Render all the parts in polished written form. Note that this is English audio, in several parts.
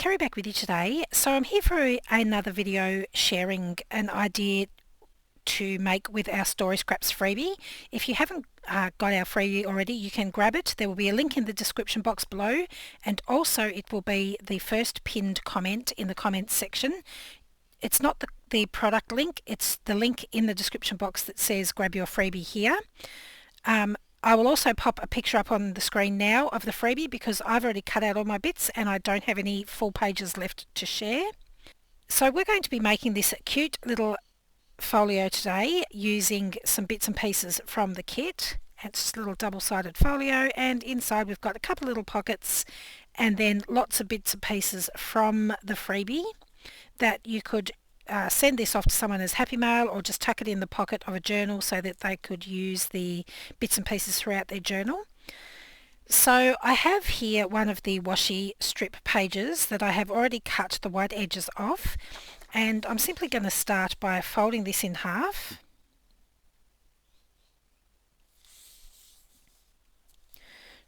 Kerry back with you today. So I'm here for another video sharing an idea to make with our Story Scraps freebie. If you haven't got our freebie already, you can grab it. There will be a link in the description box below, and also it will be the first pinned comment in the comments section. It's not the product link, it's the link in the description box that says grab your freebie here. I will also pop a picture up on the screen now of the freebie because I've already cut out all my bits and I don't have any full pages left to share. So we're going to be making this cute little folio today using some bits and pieces from the kit. It's just a little double-sided folio, and inside we've got a couple little pockets and then lots of bits and pieces from the freebie that you could send this off to someone as happy mail, or just tuck it in the pocket of a journal so that they could use the bits and pieces throughout their journal. So I have here one of the washi strip pages that I have already cut the white edges off, and I'm simply going to start by folding this in half.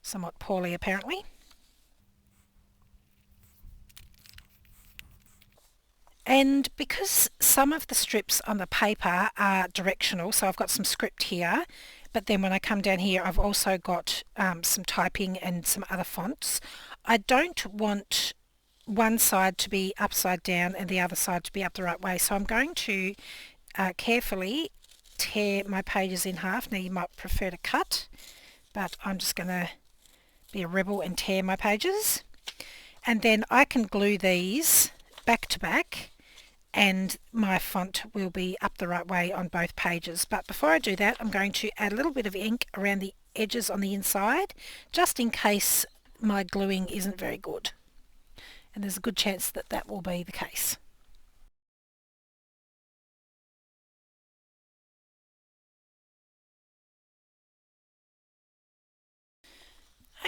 Somewhat poorly apparently. And because some of the strips on the paper are directional, so I've got some script here, but then when I come down here I've also got some typing and some other fonts. I don't want one side to be upside down and the other side to be up the right way, so I'm going to carefully tear my pages in half. Now you might prefer to cut, but I'm just going to be a rebel and tear my pages. And then I can glue these back to back, and my font will be up the right way on both pages. But before I do that, I'm going to add a little bit of ink around the edges on the inside, just in case my gluing isn't very good. And there's a good chance that that will be the case.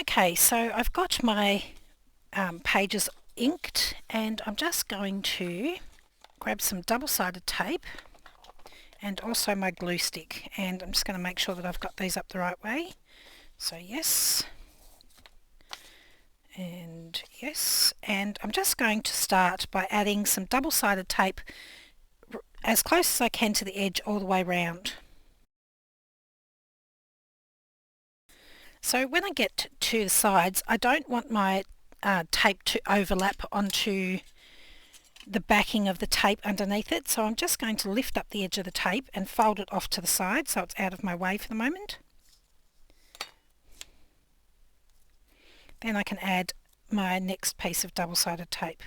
Okay, so I've got my pages inked, and I'm just going to grab some double-sided tape and also my glue stick, and I'm just going to make sure that I've got these up the right way. So yes, and yes, and I'm just going to start by adding some double-sided tape as close as I can to the edge all the way round. So when I get to the sides, I don't want my tape to overlap onto the backing of the tape underneath it, so I'm just going to lift up the edge of the tape and fold it off to the side so it's out of my way for the moment. Then I can add my next piece of double-sided tape.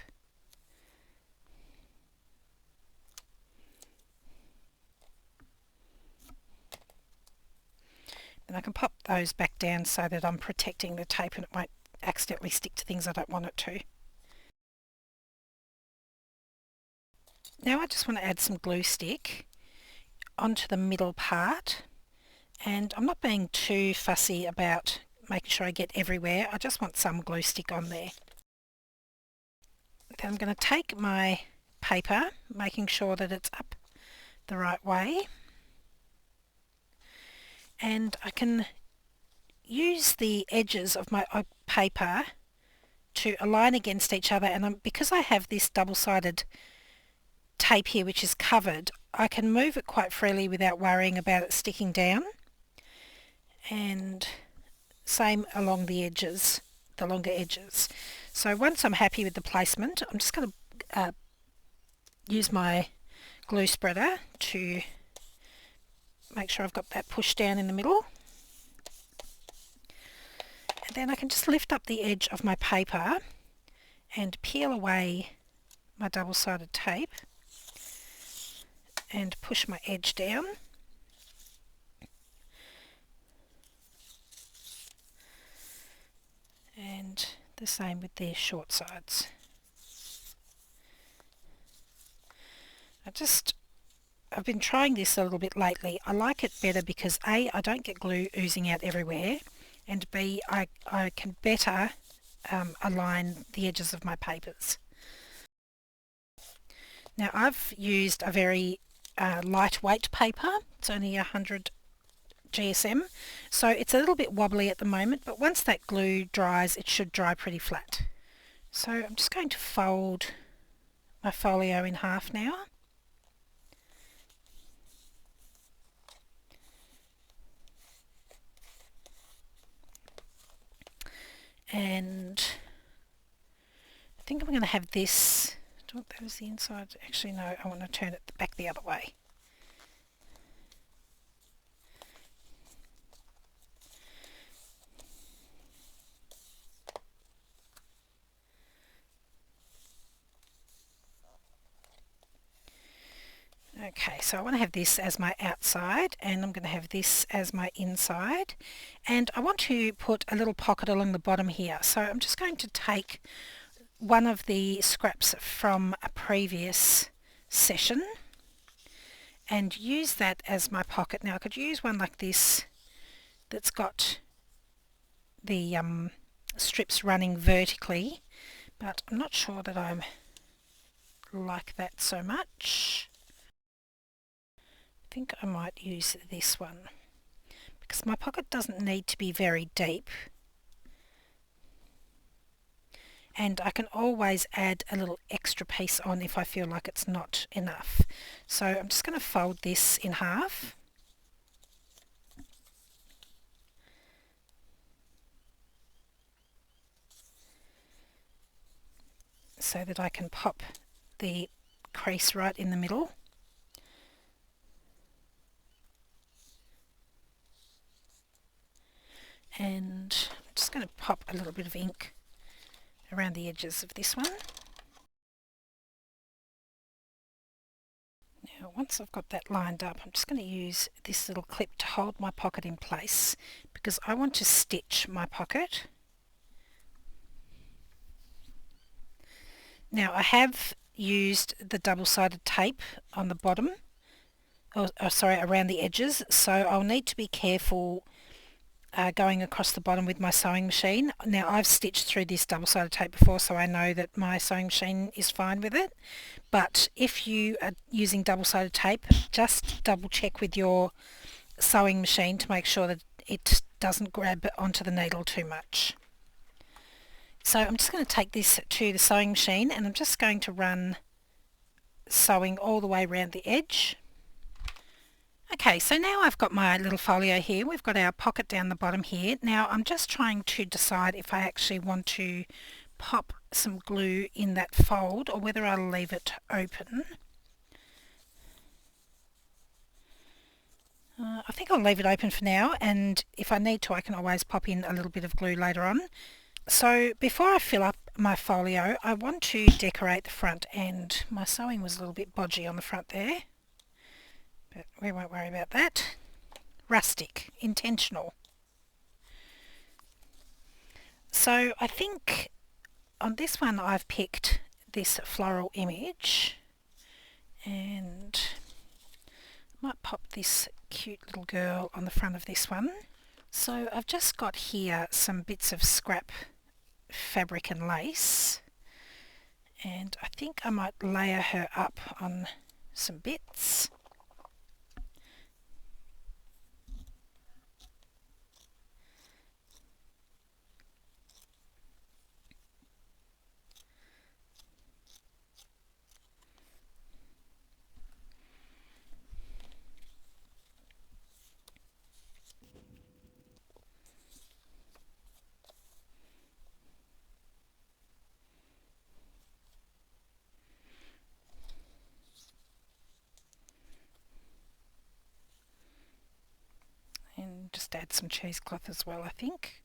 And I can pop those back down so that I'm protecting the tape and it won't accidentally stick to things I don't want it to. Now I just want to add some glue stick onto the middle part, and I'm not being too fussy about making sure I get everywhere. I just want some glue stick on there. Then I'm going to take my paper, making sure that it's up the right way, and I can use the edges of my paper to align against each other, and because I have this double-sided tape here which is covered, I can move it quite freely without worrying about it sticking down. And same along the edges, the longer edges. So once I'm happy with the placement, I'm just going to use my glue spreader to make sure I've got that pushed down in the middle. And then I can just lift up the edge of my paper and peel away my double-sided tape and push my edge down. And the same with their short sides. I've been trying this a little bit lately. I like it better because A, I don't get glue oozing out everywhere, and B, I can better align the edges of my papers. Now I've used a very lightweight paper. It's only 100 GSM, so it's a little bit wobbly at the moment, but once that glue dries it should dry pretty flat. So I'm just going to fold my folio in half now. And I think I'm going to have this, do you want that as the inside? Actually no, I want to turn it back the other way. Okay, so I want to have this as my outside and I'm going to have this as my inside, and I want to put a little pocket along the bottom here. So I'm just going to take one of the scraps from a previous session and use that as my pocket. Now I could use one like this that's got the strips running vertically, but I'm not sure that I like that so much. I think I might use this one because my pocket doesn't need to be very deep, and I can always add a little extra piece on if I feel like it's not enough. So I'm just going to fold this in half. So that I can pop the crease right in the middle. And I'm just going to pop a little bit of ink around the edges of this one. Now once I've got that lined up, I'm just going to use this little clip to hold my pocket in place because I want to stitch my pocket. Now I have used the double-sided tape on the bottom, around the edges, so I'll need to be careful going across the bottom with my sewing machine. Now I've stitched through this double-sided tape before, so I know that my sewing machine is fine with it, but if you are using double-sided tape, just double check with your sewing machine to make sure that it doesn't grab onto the needle too much. So I'm just going to take this to the sewing machine and I'm just going to run sewing all the way around the edge. Okay, so now I've got my little folio here. We've got our pocket down the bottom here. Now I'm just trying to decide if I actually want to pop some glue in that fold or whether I'll leave it open. I think I'll leave it open for now, and if I need to I can always pop in a little bit of glue later on. So before I fill up my folio, I want to decorate the front end. My sewing was a little bit bodgy on the front there, but we won't worry about that. Rustic, intentional. So I think on this one I've picked this floral image, and I might pop this cute little girl on the front of this one. So I've just got here some bits of scrap fabric and lace, and I think I might layer her up on some bits. And just add some cheesecloth as well, I think.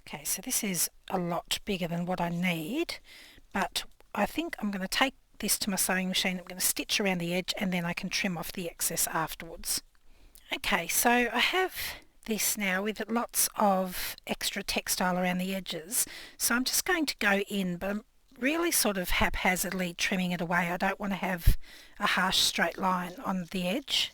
Okay, so this is a lot bigger than what I need, but I think I'm going to take this to my sewing machine. I'm going to stitch around the edge and then I can trim off the excess afterwards. Okay, so I have this now with lots of extra textile around the edges, so I'm just going to go in, but I'm really sort of haphazardly trimming it away. I don't want to have a harsh straight line on the edge.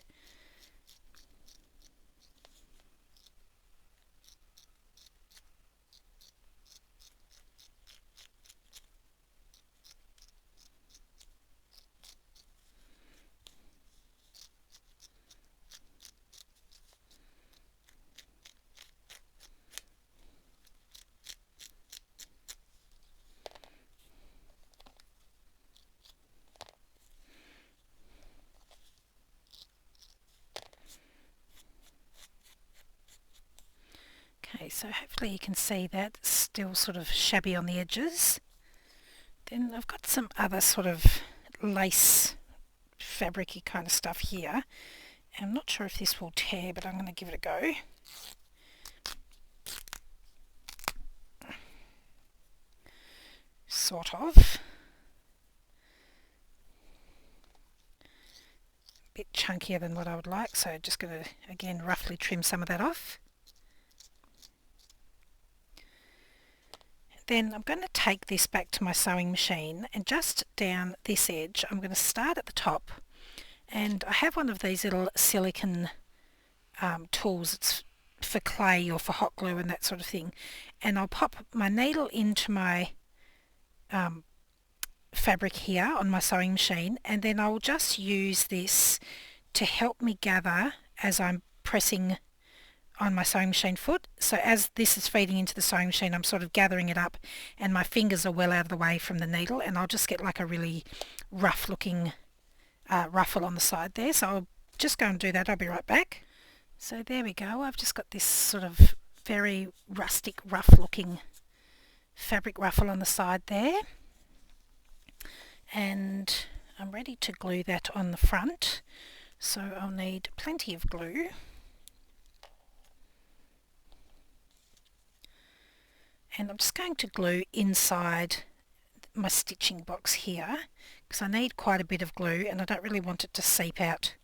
Okay, so hopefully you can see that it's still sort of shabby on the edges. Then I've got some other sort of lace fabricy kind of stuff here. I'm not sure if this will tear, but I'm going to give it a go. Sort of. A bit chunkier than what I would like, so just going to again roughly trim some of that off. Then I'm going to take this back to my sewing machine, and just down this edge I'm going to start at the top, and I have one of these little silicone tools. It's for clay or for hot glue and that sort of thing, and I'll pop my needle into my fabric here on my sewing machine, and then I'll just use this to help me gather as I'm pressing on my sewing machine foot. So as this is feeding into the sewing machine, I'm sort of gathering it up, and my fingers are well out of the way from the needle, and I'll just get like a really rough looking ruffle on the side there. So I'll just go and do that. I'll be right back. So there we go. I've just got this sort of very rustic, rough looking fabric ruffle on the side there, and I'm ready to glue that on the front. So I'll need plenty of glue. And I'm just going to glue inside my stitching box here, because I need quite a bit of glue and I don't really want it to seep out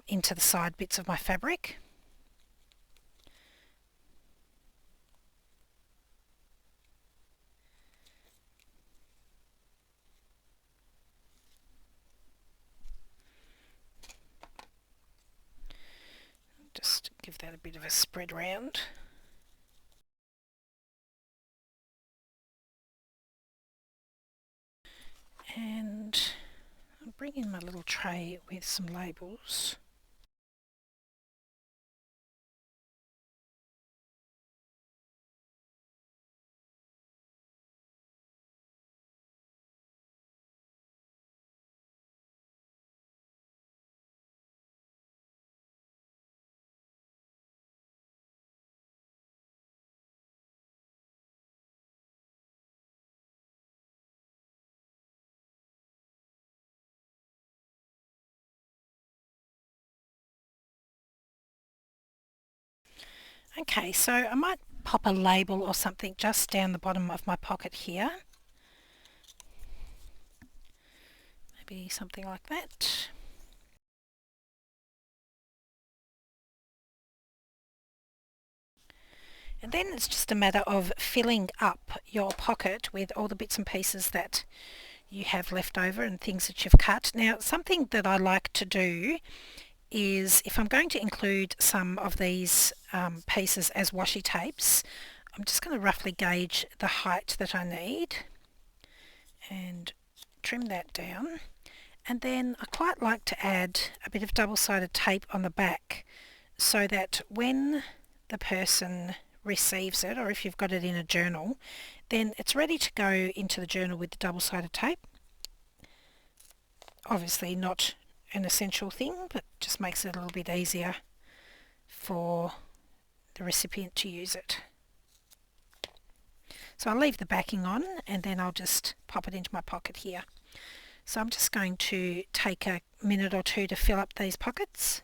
into the side bits of my fabric. Just give that a bit of a spread round. And I'll bring in my little tray with some labels. Okay, so I might pop a label or something just down the bottom of my pocket here. Maybe something like that. And then it's just a matter of filling up your pocket with all the bits and pieces that you have left over and things that you've cut. Now, something that I like to do is, if I'm going to include some of these pieces as washi tapes, I'm just going to roughly gauge the height that I need and trim that down. And then I quite like to add a bit of double-sided tape on the back, so that when the person receives it, or if you've got it in a journal, then it's ready to go into the journal with the double-sided tape. Obviously not an essential thing, but just makes it a little bit easier for the recipient to use it. So I'll leave the backing on, and then I'll just pop it into my pocket here. So I'm just going to take a minute or two to fill up these pockets.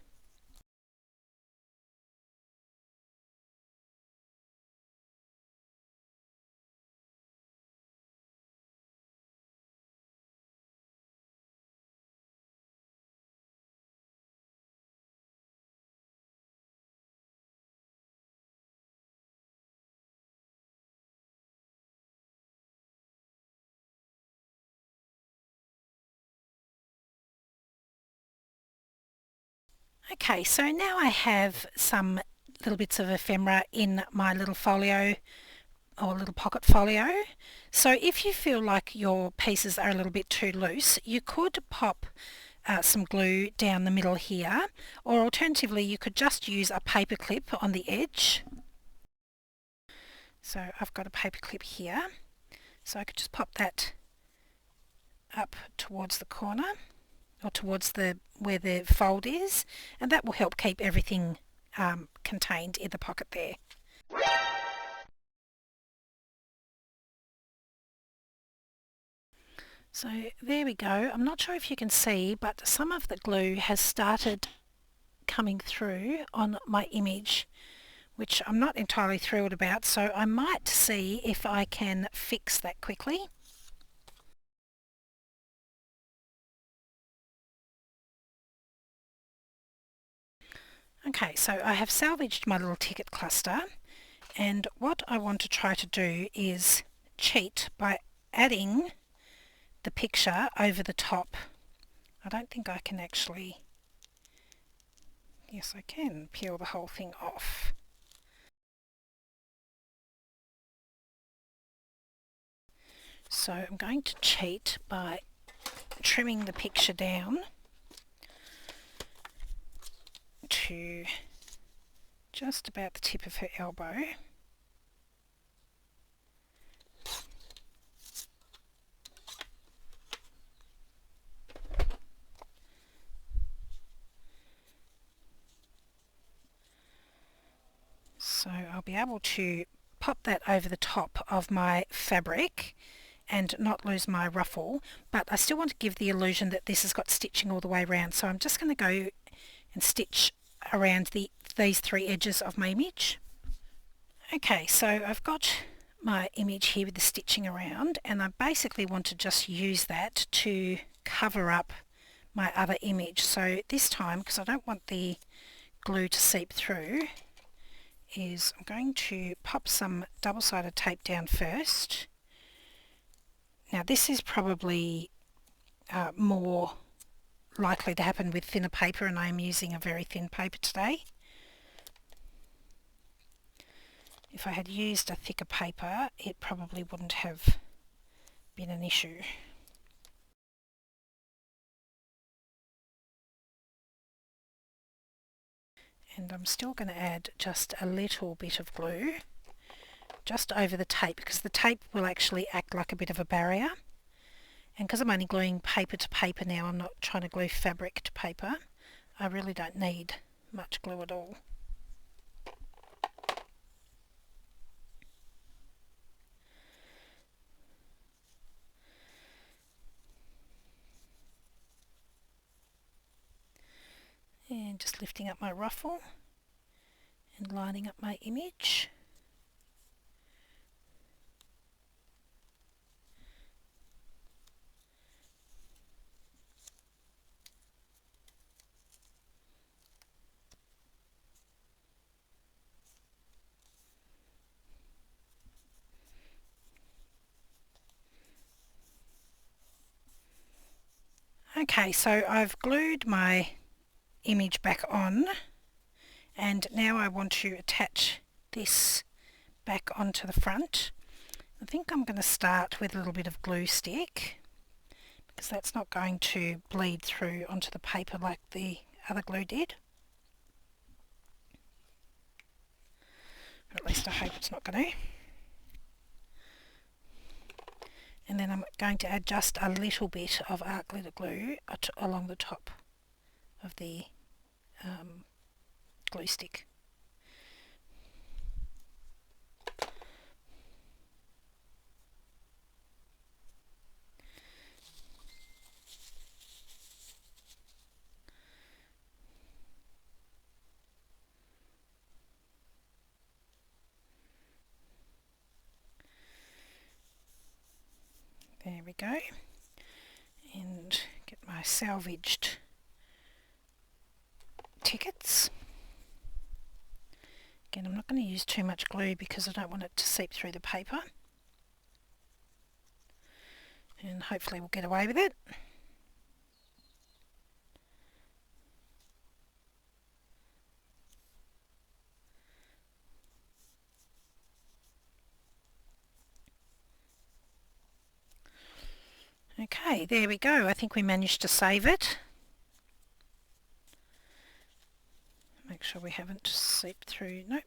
Okay, so now I have some little bits of ephemera in my little folio, or little pocket folio. So if you feel like your pieces are a little bit too loose, you could pop some glue down the middle here, or alternatively you could just use a paper clip on the edge. So I've got a paper clip here, so I could just pop that up towards the corner, or towards where the fold is, and that will help keep everything contained in the pocket there. So there we go. I'm not sure if you can see, but some of the glue has started coming through on my image, which I'm not entirely thrilled about, so I might see if I can fix that quickly. Okay, so I have salvaged my little ticket cluster, and what I want to try to do is cheat by adding the picture over the top. I don't think I can actually, yes I can, peel the whole thing off. So I'm going to cheat by trimming the picture down to just about the tip of her elbow. So I'll be able to pop that over the top of my fabric and not lose my ruffle, but I still want to give the illusion that this has got stitching all the way around. So I'm just going to go and stitch around these three edges of my image. Okay, so I've got my image here with the stitching around, and I basically want to just use that to cover up my other image. So this time, because I don't want the glue to seep through, is I'm going to pop some double-sided tape down first. Now this is probably more likely to happen with thinner paper, and I am using a very thin paper today. If I had used a thicker paper, it probably wouldn't have been an issue. And I'm still going to add just a little bit of glue just over the tape, because the tape will actually act like a bit of a barrier. And because I'm only gluing paper to paper now, I'm not trying to glue fabric to paper, I really don't need much glue at all. And just lifting up my ruffle and lining up my image. Okay, so I've glued my image back on, and now I want to attach this back onto the front. I think I'm going to start with a little bit of glue stick, because that's not going to bleed through onto the paper like the other glue did. Or at least I hope it's not going to. And then I'm going to add just a little bit of art glitter glue along the top of the glue stick. There we go, and get my salvaged tickets. Again, I'm not going to use too much glue because I don't want it to seep through the paper, and hopefully we'll get away with it. Okay, there we go. I think we managed to save it. Make sure we haven't seeped through. Nope.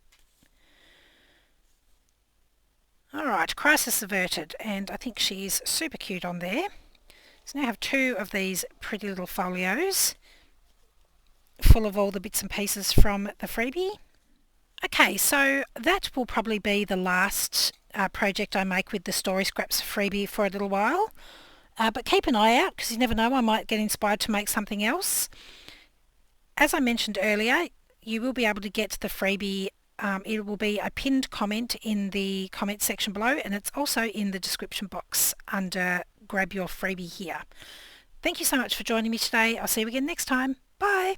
Alright, crisis averted, and I think she is super cute on there. So now I have two of these pretty little folios full of all the bits and pieces from the freebie. Okay, so that will probably be the last project I make with the Story Scraps freebie for a little while. But keep an eye out because you never know, I might get inspired to make something else. As I mentioned earlier, you will be able to get the freebie. It will be a pinned comment in the comment section below, and it's also in the description box under grab your freebie here. Thank you so much for joining me today. I'll see you again next time. Bye.